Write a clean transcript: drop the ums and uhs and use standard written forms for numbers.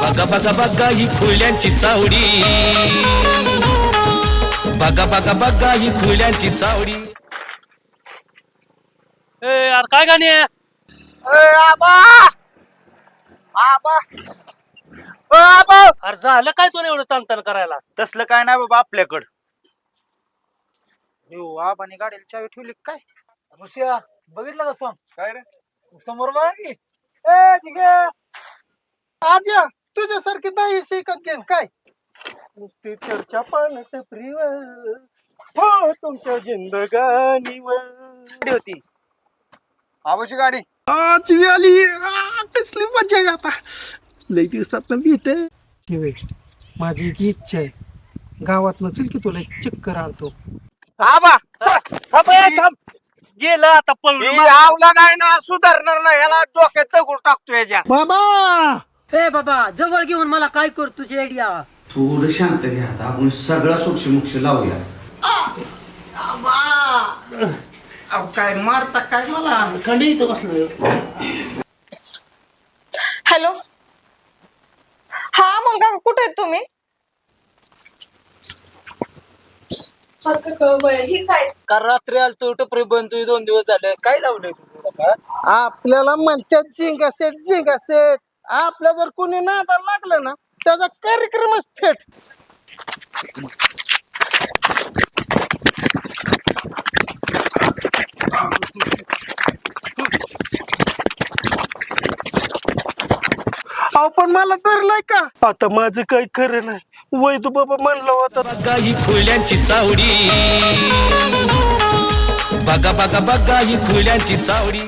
बघा बघा बघा ही खुल्यांची चावडी, बघा बघा बघा ही खुल्यांची चावडी. यार काय गाणी आहे? अरे झालं काय तुला एवढं ताणताण करायला? तसलं काय नाही बाबा आपल्याकडं. हो आबाने गाडीला चावी ठेवली काय? रुसिया बघितलं का सॉंग? काय रे? समोर बघा की ए ठीक आहे आजा तुझ्यासारखी नाही शिकत घेईन काय नुसती चर्चा पानट प्रिवर हो तुमच्या जिंदगानीवर गाडी होती आबाची गाडी. आजवी आली कसली मजा आहे आता लई दिवसात भेटे. माझी एक इच्छा आहे गावात नसेल की तुला एक चक्कर आणतो. आबा थांब गेलं आता पळून. आवला नाही ना सुधारणार नाही याला डोक्यात दगड टाकतो याच्या. बाबा ए बाबा जवळ घेऊन मला काय कर तुझी आयडिया. थोडं शांत घ्या आता आपण सगळा सोक्षमोक्ष लावूया. काय मारता काय मला खंडी इथं बसलं. हॅलो हा मुलगा कुठे आहेत तुम्ही? ही काय काल रात्री आलतो टपरी बंद 2 दिवस झाले काय लावलंय तुझं? आपल्याला म्हणतात झिंगा सेट आपल्या जर कोणी नादाला लागलं ना त्याचा कार्यक्रमच फेट. पण मला धरलाय का आता माझं काही खरं नाही. वैदू बाबा म्हणला होता बघा ही खुल्यांची चावडी, बघा बघा बघा ही खुल्यांची चावडी.